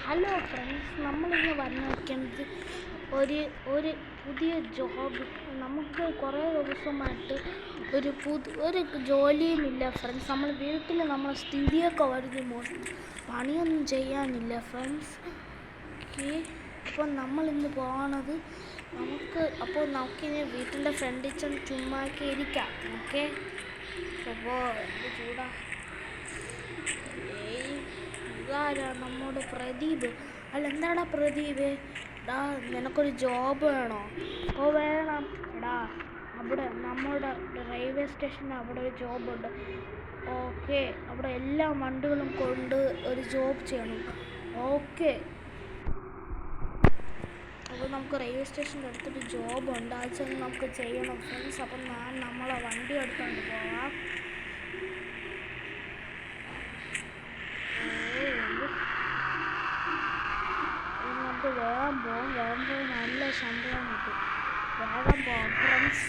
Hello friends, നമ്മളിന്ന് വന്നിരിക്കുന്നത് ഒരു ഒരു പുതിയ ജോബ്. നമുക്ക് കുറേ ദിവസമായിട്ട് ഒരു ജോലിയുമില്ല ഫ്രണ്ട്സ്. നമ്മൾ വീട്ടിൽ നമ്മൾ സ്ഥിതിയൊക്കെ വരുന്നു, പണിയൊന്നും ചെയ്യാനില്ല ഫ്രണ്ട്സ്. ഓക്കെ, അപ്പോൾ നമ്മളിന്ന് പോകുന്നത് നമുക്കിനി വീട്ടിൻ്റെ ഫ്രണ്ടിൽ ചെന്ന് ചുമ്മാക്കി ഇരിക്കാം. ഓക്കെ, അപ്പോൾ എന്ത് ചൂടാ. ഇതാരാ? നമ്മുടെ പ്രദീപ്. അല്ല, എന്താടാ പ്രദീപ്? എടാ, നിനക്കൊരു ജോബ് വേണോ? ഓ വേണം എടാ. അവിടെ നമ്മുടെ റെയിൽവേ സ്റ്റേഷന് അവിടെ ഒരു ജോബുണ്ട്. ഓക്കെ, അവിടെ എല്ലാ വണ്ടികളും കൊണ്ട് ഒരു ജോബ് ചെയ്യണം. ഓക്കെ, അപ്പോൾ നമുക്ക് റെയിൽവേ സ്റ്റേഷൻ്റെ അടുത്തൊരു ജോബുണ്ട്, അത് ചെന്ന് നമുക്ക് ചെയ്യണം ഫ്രണ്ട്സ്. അപ്പം ഞാൻ നമ്മളെ വണ്ടി എടുത്തുകൊണ്ട് പോവാം. വേഗം പോയി നല്ല ശമ്പളം കിട്ടും. വേഗം പോവാം ഫ്രണ്ട്സ്.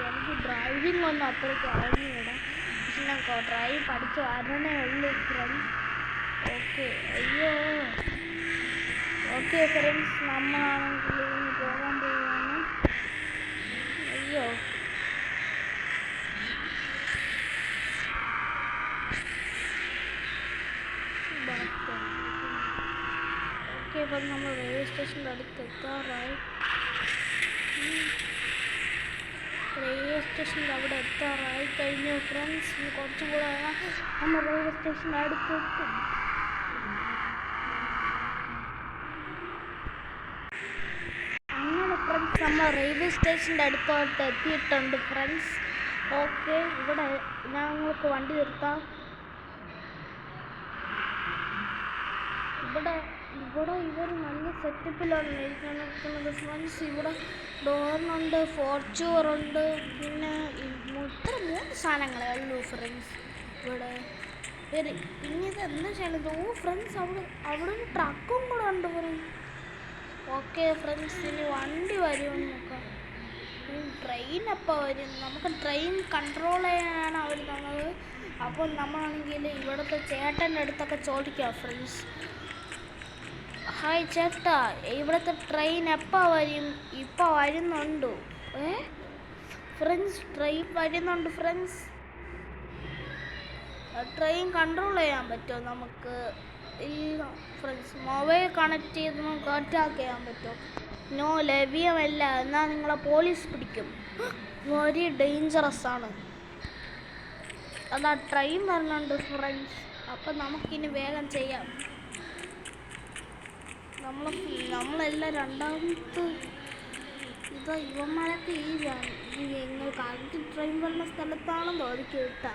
എനിക്ക് ഡ്രൈവിംഗ് ഒന്നും അത്രയ്ക്ക് അറിഞ്ഞിടാം, പക്ഷെ ഞാൻ ഡ്രൈവ് പഠിച്ച് വരണേ ഉള്ളൂ ഫ്രണ്ട്സ്. ഓക്കെ, അയ്യോ. ഓക്കെ ഫ്രണ്ട്സ്, നമ്മളാണെങ്കിൽ പോകാൻ പോവുകയാണ്. അയ്യോ, ഓക്കെ. ഇപ്പം നമ്മൾ റെയിൽവേ സ്റ്റേഷൻ്റെ അടുത്ത് എത്താറായി. റെയിൽവേ സ്റ്റേഷൻ്റെ അവിടെ എത്താറായി കഴിഞ്ഞു ഫ്രണ്ട്സ്. കുറച്ചും കൂടെ നമ്മൾ റെയിൽവേ സ്റ്റേഷൻ്റെ അടുത്തെത്തും. അങ്ങനെ ഫ്രണ്ട്സ്, നമ്മൾ റെയിൽവേ സ്റ്റേഷൻ്റെ അടുത്തോട്ട് എത്തിയിട്ടുണ്ട് ഫ്രണ്ട്സ്. ഓക്കെ, ഇവിടെ ഞങ്ങൾക്ക് വണ്ടി നിർത്താം. ഇവിടെ ഇവർ നല്ല സെറ്റപ്പിലാണ് ഇരിക്കുന്നത് ഫ്രണ്ട്സ്. ഇവിടെ ഡോറിനുണ്ട്, ഫോർച്യൂണറുണ്ട്, പിന്നെ ഇത്ര 3 സാധനങ്ങളേ ഉള്ളൂ ഫ്രണ്ട്സ് ഇവിടെ. പിന്നെ ഇത് എന്താ ചെയ്യുന്നത്? ഓ ഫ്രണ്ട്സ്, അവിടെ ഒരു ട്രക്കും കൂടെ ഉണ്ട് ഫ്രണ്ട്സ്. ഓക്കെ ഫ്രണ്ട്സ്, ഇനി വണ്ടി വരുമെന്ന് നോക്കാം. ട്രെയിൻ എപ്പോൾ വരും? നമുക്ക് ട്രെയിൻ കൺട്രോൾ ചെയ്യാനാണ് അവർ തന്നത്. അപ്പോൾ നമ്മളാണെങ്കിൽ ഇവിടുത്തെ ചേട്ടൻ്റെ അടുത്തൊക്കെ ചോദിക്കാം ഫ്രണ്ട്സ്. ഹായ് ചേട്ടാ, ഇവിടുത്തെ ട്രെയിൻ എപ്പോൾ വരും? ഇപ്പോൾ വരുന്നുണ്ടോ? ഫ്രണ്ട്സ്, ട്രെയിൻ വരുന്നുണ്ട് ഫ്രണ്ട്സ്. ട്രെയിൻ കൺട്രോൾ ചെയ്യാൻ പറ്റുമോ നമുക്ക്? ഇല്ല ഫ്രണ്ട്സ്, മൊബൈൽ കണക്ട് ചെയ്ത് കോൺടാക്ട് ചെയ്യാൻ പറ്റുമോ? നോ, ലഭ്യമല്ല. എന്നാൽ നിങ്ങളെ പോലീസ് പിടിക്കും. വെരി ഡേഞ്ചറസ് ആണ്. അതാ ട്രെയിൻ വരുന്നുണ്ട് ഫ്രണ്ട്സ്. അപ്പം നമുക്കിനി വേഗം ചെയ്യാം. നമ്മളെല്ലാം രണ്ടാമത്തെ ഇവന്മാരൊക്കെ കാറ്റ് ട്രെയിൻ വരുന്ന സ്ഥലത്താണെന്ന് ഒതുക്കി വിട്ടാ.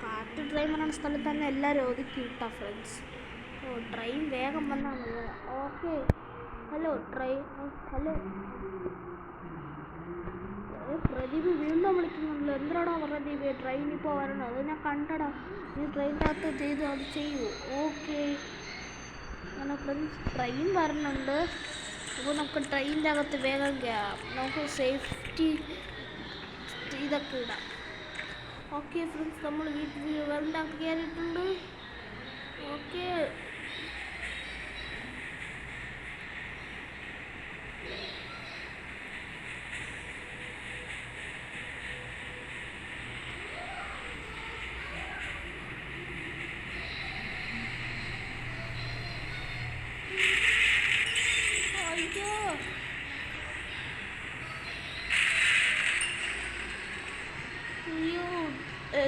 കാറ്റ് ട്രെയിൻ വരുന്ന സ്ഥലത്ത് തന്നെ എല്ലാവരും ഒതുക്കി വിട്ടാ ഫ്രണ്ട്സ്. ഓ, ട്രെയിൻ വേഗം വന്നാൽ മതി. Okay, hello hello. പ്രദീപ് വീണ്ടും വിളിക്കുന്നുണ്ടല്ലോ. എന്തിനാടാ പ്രദീപ്? ട്രെയിൻ ഇപ്പോൾ വരണം. അത് ഞാൻ കണ്ടടാ. നീ ട്രെയിനിനകത്ത് ചെയ്ത് അത് ചെയ്യൂ. ഓക്കെ, അങ്ങനെ ഫ്രണ്ട്സ്, ട്രെയിൻ വരുന്നുണ്ട്. അപ്പോൾ നമുക്ക് ട്രെയിനിൻ്റെ അകത്ത് വേഗം കയറാം. നമുക്ക് സേഫ്റ്റി ഇതൊക്കെ ഇടാം. ഓക്കെ ഫ്രണ്ട്സ്, നമ്മൾ വീടിൻ്റെ അകത്ത് കയറിയിട്ടുണ്ട്. ഓക്കെ,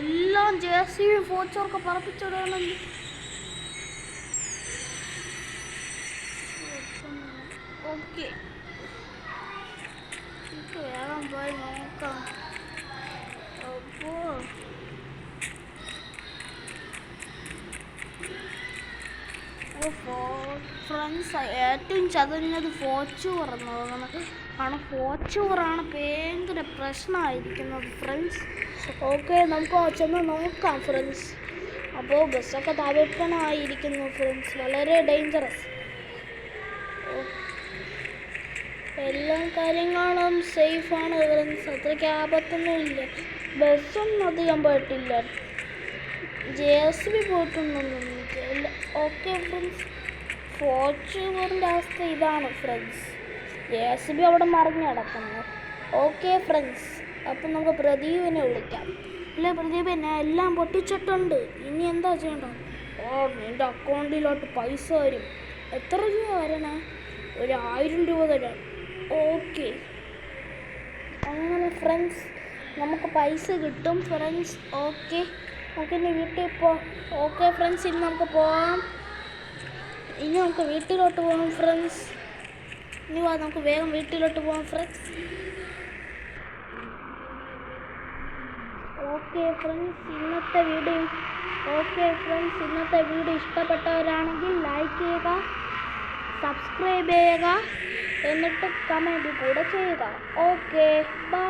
എല്ലാം JCB ഫോർച്യൂണറൊക്കെ പറപ്പിച്ചിടാനുണ്ട്. ഓക്കെ, വേഗം പോയി നോക്കാം. അപ്പോൾ ഫ്രണ്ട്സ്, ഏറ്റവും ചതഞ്ഞത് ഫോർച്യൂണർ എന്ന് തോന്നുന്നത്. കാരണം ഫോർച്യൂണറാണ് ഭയങ്കര പ്രശ്നമായിരിക്കുന്നത് ഫ്രണ്ട്സ്. ഓക്കെ, നമുക്ക് ചെന്ന് നോക്കാം ഫ്രണ്ട്സ്. അപ്പോൾ ബസ്സൊക്കെ താഴെപ്പണമായിരിക്കുന്നു ഫ്രണ്ട്സ്, വളരെ ഡേഞ്ചറസ്. എല്ലാ കാര്യങ്ങളും സേഫാണ് ഫ്രണ്ട്സ്. അത്രയ്ക്ക് ആപത്തൊന്നുമില്ല. ബസ്സൊന്നും അധികം പോയിട്ടില്ല. JCB പോയിട്ടുണ്ടോന്നില്ല. ഓക്കെ ഫ്രണ്ട്സ്, ഫോർച്യൂണറിൻ്റെ അവസ്ഥ ഇതാണ് ഫ്രണ്ട്സ്. JCB അവിടെ മറിഞ്ഞ് കിടക്കുന്നു. ഓക്കെ ഫ്രണ്ട്സ്, അപ്പം നമുക്ക് പ്രദീപിനെ വിളിക്കാം. ഇല്ല പ്രദീപ്, ഞാൻ എല്ലാം പൊട്ടിച്ചിട്ടുണ്ട്. ഇനി എന്താ ചെയ്യേണ്ടത്? എൻ്റെ അക്കൗണ്ടിലോട്ട് പൈസ വരും. എത്ര രൂപ വരണേ? 1000 രൂപ തരാം. ഓക്കെ, അങ്ങനെ ഫ്രണ്ട്സ് നമുക്ക് പൈസ കിട്ടും ഫ്രണ്ട്സ്. ഓക്കെ, നമുക്കിനി വീട്ടിൽ ഓക്കെ ഫ്രണ്ട്സ്, ഇനി നമുക്ക് പോകാം. ഇനി നമുക്ക് വീട്ടിലോട്ട് പോകാം ഫ്രണ്ട്സ്. ഇനി നമുക്ക് വേഗം വീട്ടിലോട്ട് പോകാം ഫ്രണ്ട്സ്. ഓക്കെ ഫ്രണ്ട്സ്, ഇന്നത്തെ വീഡിയോ ഇഷ്ടപ്പെട്ടവരാണെങ്കിൽ ലൈക്ക് ചെയ്യുക, സബ്സ്ക്രൈബ് ചെയ്യുക, എന്നിട്ട് കമൻറ്റ് കൂടെ ചെയ്യുക. Okay, by.